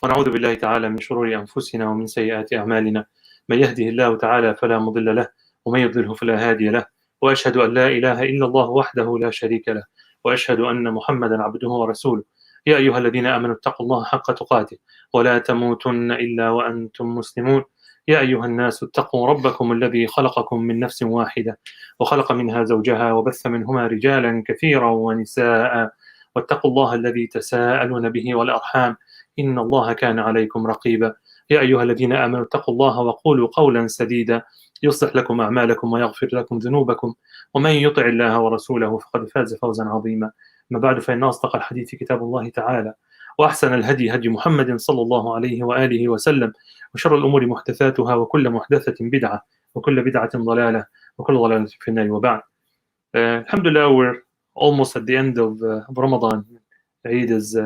ونعوذ بالله تعالى من شرور أنفسنا ومن سيئات أعمالنا من يهده الله تعالى فلا مضل له ومن يضلله فلا هادي له وأشهد أن لا إله إلا الله وحده لا شريك له وأشهد أن محمدا عبده ورسوله يا أيها الذين آمنوا اتقوا الله حق تقاته ولا تموتن إلا وأنتم مسلمون يا أيها الناس اتقوا ربكم الذي خلقكم من نفس واحدة وخلق منها زوجها وبث منهما رجالا كثيرا ونساء واتقوا الله الذي تساءلون به والأرحام إن الله كان عليكم رقيبا يا أيها الذين آمنوا اتقوا الله وقولوا قولا سديدا يصلح لكم أعمالكم ويغفر لكم ذنوبكم ومن يطع الله ورسوله فقد فاز فوزا عظيما ما بعد فإن أصدق الحديث كتاب الله تعالى وأحسن الهدي هدي محمد صلى الله عليه وآله وسلم وشر الأمور محدثاتها وكل محدثة بدعة وكل بدعة ضلالة وكل ضلالة في النار وبعد. Alhamdulillah, we're almost at the end of Ramadan. Eid is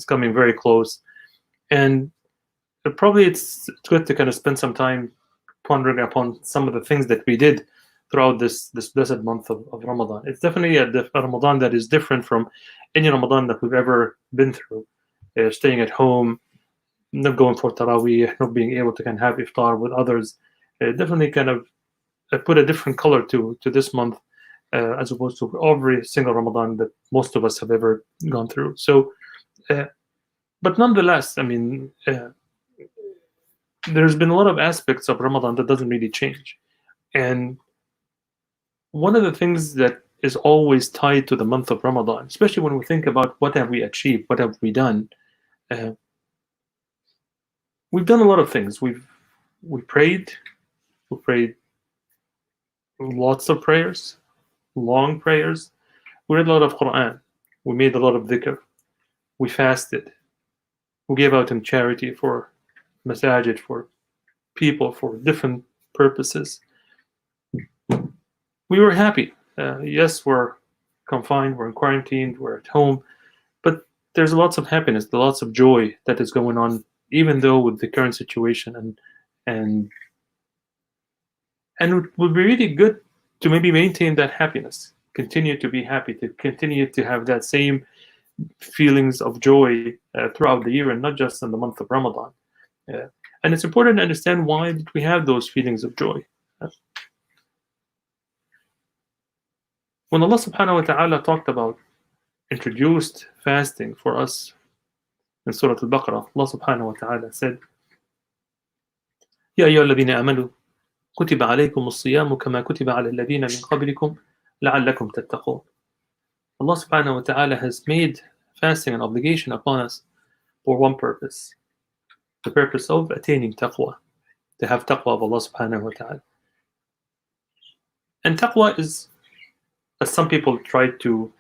coming very close, and probably it's good to kind of spend some time pondering upon some of the things that we did throughout this blessed month of Ramadan. It's definitely a Ramadan that is different from any Ramadan that we've ever been through. Staying at home, not going for Taraweeh, not being able to kind of have iftar with others, definitely kind of put a different color to this month as opposed to every single Ramadan that most of us have ever gone through. So, but nonetheless, I mean, there's been a lot of aspects of Ramadan that doesn't really change. And one of the things that is always tied to the month of Ramadan, especially when we think about what have we achieved, what have we done, we've done a lot of things. We prayed lots of prayers, long prayers. We read a lot of Quran. We made a lot of vicar. We fasted. We gave out in charity for masajid, for people, for different purposes. We were happy. Yes, we're confined, we're in quarantine, we're at home, but there's lots of happiness, lots of joy that is going on, even though with the current situation, and it would be really good to maybe maintain that happiness, continue to be happy, to continue to have that same feelings of joy throughout the year and not just in the month of Ramadan. And it's important to understand why did we have those feelings of joy. When Allah subhanahu wa ta'ala talked about, introduced fasting for us in Surah Al-Baqarah, Allah subhanahu wa ta'ala said, يا أيها الذين آمنوا كتب عليكم الصيام كما كتب على الذين من قبلكم لعلكم تتقون. Allah subhanahu wa ta'ala has made fasting an obligation upon us for one purpose, the purpose of attaining taqwa, to have taqwa of Allah subhanahu wa ta'ala. And taqwa is, as some people try to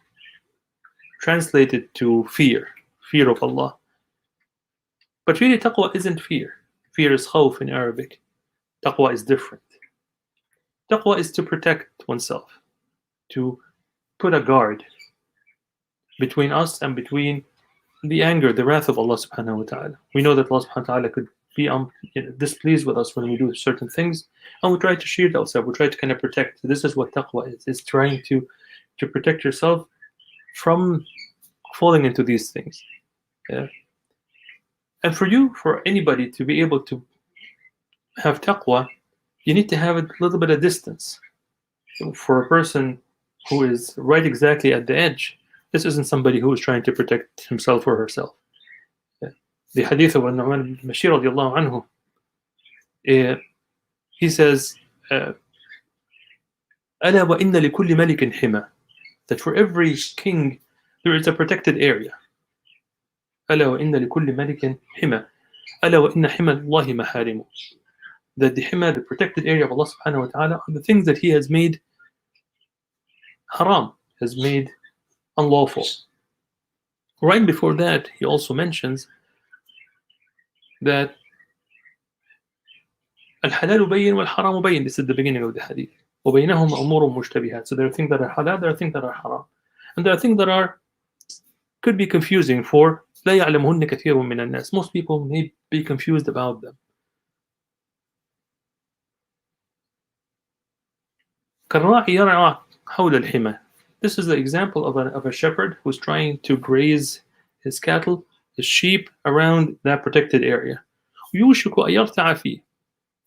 translate it to fear of Allah. But really taqwa isn't fear. Fear is khawf in Arabic. Taqwa is different. Taqwa is to protect oneself, to put a guard between us and between the anger, the wrath of Allah subhanahu wa ta'ala. We know that Allah subhanahu wa ta'ala could be displeased with us when we do certain things, and we try to shield ourselves, we try to kind of protect. This is what taqwa is. It's trying to protect yourself from falling into these things. Yeah. And for anybody to be able to have taqwa, you need to have a little bit of distance. For a person who is right exactly at the edge, this isn't somebody who is trying to protect himself or herself. The hadith of An-Nu'man ibn Bashir radiallahu anhu, he says, أَلَا وَإِنَّ لِكُلِّ مَلِكٍ حِمَى, that for every king there is a protected area. أَلَا وَإِنَّ لِكُلِّ مَلِكٍ حِمَى أَلَا وَإِنَّ حِمَى اللَّهِ مَحَارِمُ, that the hima, the protected area of Allah subhanahu wa ta'ala, are the things that He has made haram, has made unlawful. Right before that, he also mentions that al-halal bayyin wal-haram bayyin. This is the beginning of the hadith. وَبَيْنَهُمْ أُمُورٌ مُشْتَبِهَاتٌ. So there are things that are halal, there are things that are haram. And there are things that could be confusing for لَا يَعْلَمُهُنَّ كَثِيرٌ مِنَ النَّاسِ. Most people may be confused about them. كَالرَّاعِ يَرْعَى حَوْلَ الْحِمَى. This is the example of a shepherd who's trying to graze his cattle the sheep around that protected area. يوشك أن يرتع فيه.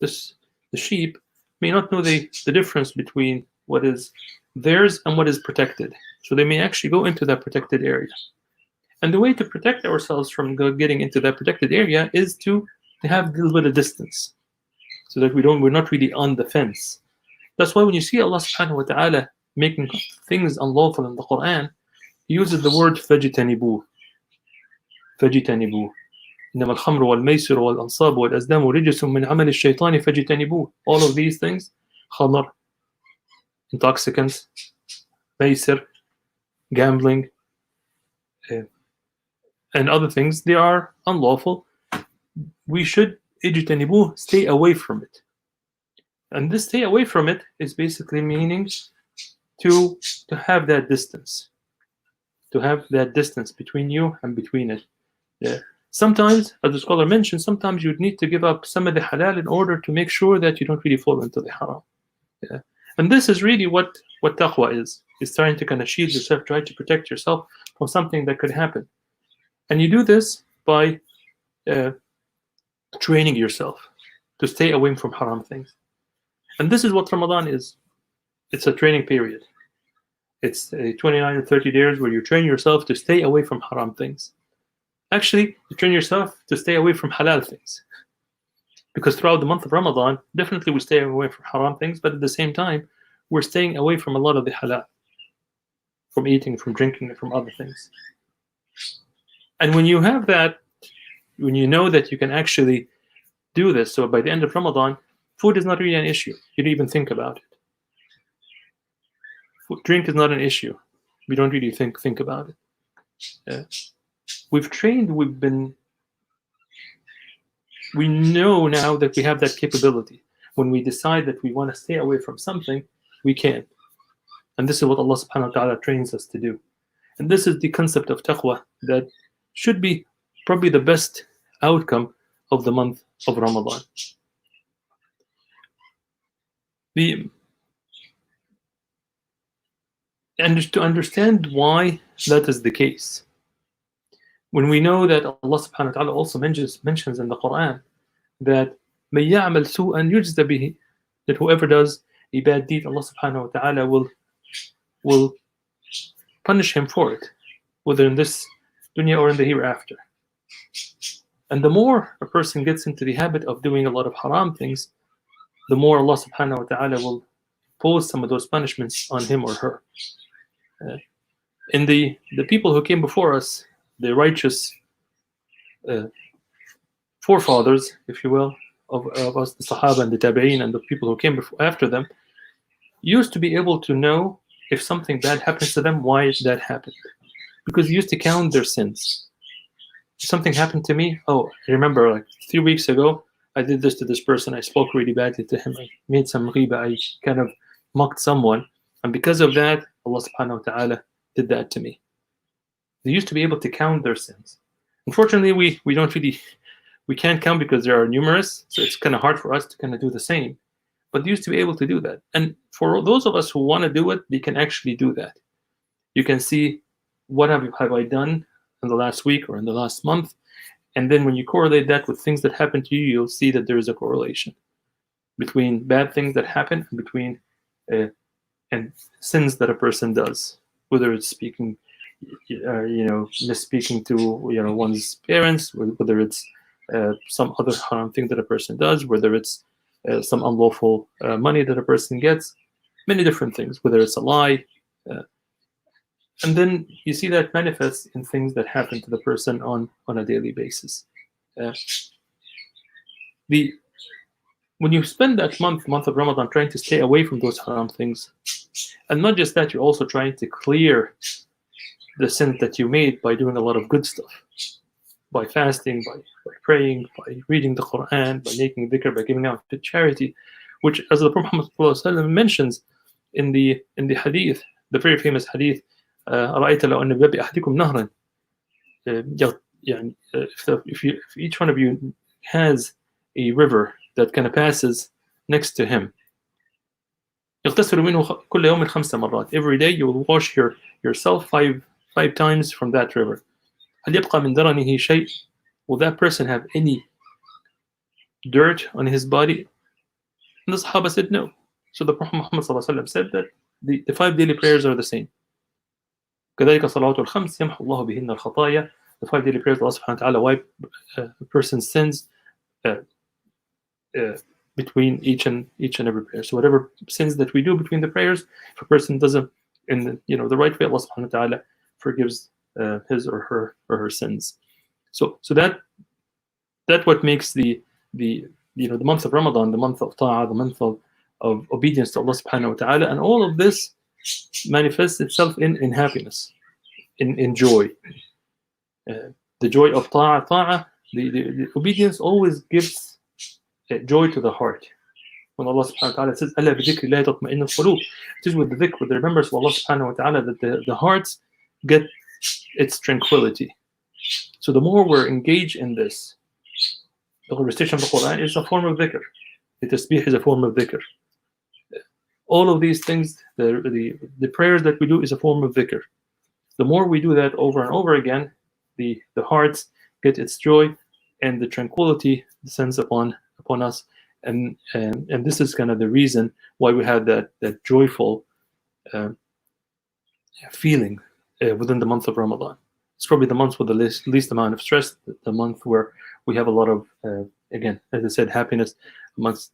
The sheep may not know the difference between what is theirs and what is protected. So they may actually go into that protected area. And the way to protect ourselves from getting into that protected area is to have a little bit of distance, so that we're not really on the fence. That's why when you see Allah subhanahu wa ta'ala making things unlawful in the Quran, He uses the word فَجِتَنِبُوهُ. فَجِتَنِبُوهُ. إنما الخمر والميسر والأنصاب والأزلام رجس من عمل الشيطان فاجتنبوه. All of these things, khamr, intoxicants, maysir, gambling, and other things, they are unlawful. We should اجتنبوه, stay away from it. And this stay away from it is basically meaning to have that distance. To have that distance between you and between it. Yeah. Sometimes, as the scholar mentioned, sometimes you'd need to give up some of the halal in order to make sure that you don't really fall into the haram. Yeah. And this is really what taqwa is trying to kind of shield yourself, try to protect yourself from something that could happen. And you do this by training yourself to stay away from haram things. And this is what Ramadan is. It's a training period. It's 29 or 30 days where you train yourself to stay away from haram things. Actually, you train yourself to stay away from halal things. Because throughout the month of Ramadan, definitely we stay away from haram things, but at the same time, we're staying away from a lot of the halal. From eating, from drinking, from other things. And when you have that, when you know that you can actually do this, so by the end of Ramadan, food is not really an issue. You don't even think about it. Drink is not an issue. We don't really think about it. We've trained, we know now that we have that capability. When we decide that we want to stay away from something, we can. And this is what Allah subhanahu wa ta'ala trains us to do. And this is the concept of taqwa that should be probably the best outcome of the month of Ramadan. And to understand why that is the case, when we know that Allah subhanahu wa ta'ala also mentions in the Quran that مَن يَعْمَلْ سُوءًا يُجْزَ بِهِ, that whoever does a bad deed, Allah subhanahu wa ta'ala will punish him for it, whether in this dunya or in the hereafter. And the more a person gets into the habit of doing a lot of haram things, the more Allah subhanahu wa ta'ala will impose some of those punishments on him or her. In the people who came before us, the righteous forefathers, if you will, of us, the Sahaba and the Tabi'een and the people who came after them, used to be able to know if something bad happens to them, why that happened. Because they used to count their sins. If something happened to me, oh, I remember like 3 weeks ago, I did this to this person, I spoke really badly to him, I made some ghiba, I kind of mocked someone, and because of that, Allah subhanahu wa ta'ala did that to me. They used to be able to count their sins. Unfortunately, we can't count because there are numerous, so it's kind of hard for us to kind of do the same. But they used to be able to do that. And for those of us who want to do it, they can actually do that. You can see what have I done in the last week or in the last month, and then when you correlate that with things that happen to you, you'll see that there is a correlation between bad things that happen and between and sins that a person does, whether it's speaking, misspeaking to one's parents, whether it's some other harm thing that a person does, whether it's some unlawful money that a person gets, many different things, whether it's a lie. And then you see that manifests in things that happen to the person on a daily basis. When you spend that month of Ramadan trying to stay away from those haram things, and not just that, you're also trying to clear the sins that you made by doing a lot of good stuff, by fasting, by praying, by reading the Quran, by making dhikr, by giving out to charity, which, as the Prophet Muhammad mentions in the hadith, the very famous hadith, أرأيت لو أن باب أحدكم نهرا, if each one of you has a river that kind of passes next to him, يغتسل منه كل يوم 5 مرات. Every day you will wash yourself five times from that river. هل يبقى من درنه شيء? Will that person have any dirt on his body? And the Sahaba said no. So the Prophet Muhammad said that the 5 daily prayers are the same. كذلك صلوات الخمس يمحو الله بهن الخطايا. The 5 daily prayers, Allah subhanahu wa ta'ala wipe a person's sins between each and every prayer. So whatever sins that we do between the prayers, if a person does them in the right way, Allah subhanahu wa ta'ala forgives his or her sins. So that what makes the month of Ramadan, the month of ta'ah, the month of obedience to Allah subhanahu wa ta'ala, and all of this manifests itself in happiness, in joy. The joy of ta'ah, the obedience always gives joy to the heart. When Allah subhanahu wa ta'ala says, "Alaa bi-dhikri llahi tatma'innu al-qulub," it is with the dhikr, with the remembrance of Allah subhanahu wa ta'ala, that the hearts get its tranquility. So the more we're engaged in this, the recitation of the Quran is a form of dhikr. The tasbih is a form of dhikr. All of these things, the prayers that we do is a form of dhikr. The more we do that over and over again, the hearts get its joy, and the tranquility descends upon us, and this is kind of the reason why we have that joyful feeling within the month of Ramadan. It's probably the month with the least amount of stress, the month where we have a lot of again, as I said, happiness amongst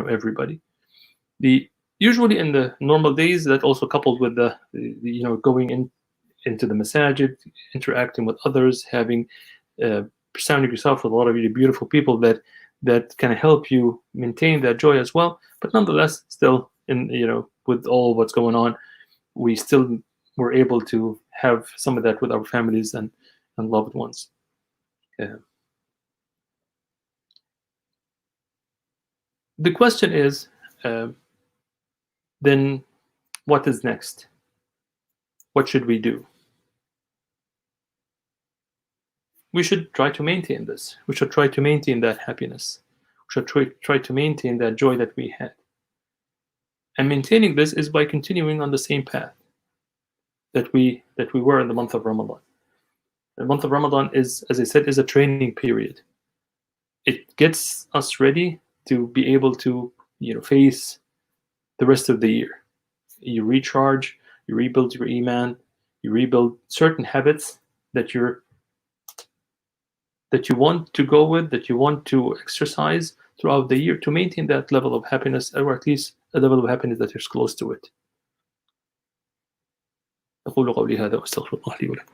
everybody. Usually in the normal days, that also coupled with the going into the masajid, interacting with others, having surrounding yourself with a lot of really beautiful people that can help you maintain that joy as well. But nonetheless, still with all what's going on, we still were able to have some of that with our families and loved ones. The question is, then what is next? What should we do? We should try to maintain this. We should try to maintain that happiness. We should try to maintain that joy that we had. And maintaining this is by continuing on the same path that we were in the month of Ramadan. The month of Ramadan is, as I said, is a training period. It gets us ready to be able to face the rest of the year. You recharge, you rebuild your iman, you rebuild certain habits that you want to go with, that you want to exercise throughout the year to maintain that level of happiness, or at least a level of happiness that is close to it. أقول قولي هذا وأستغفر الله لي ولكم.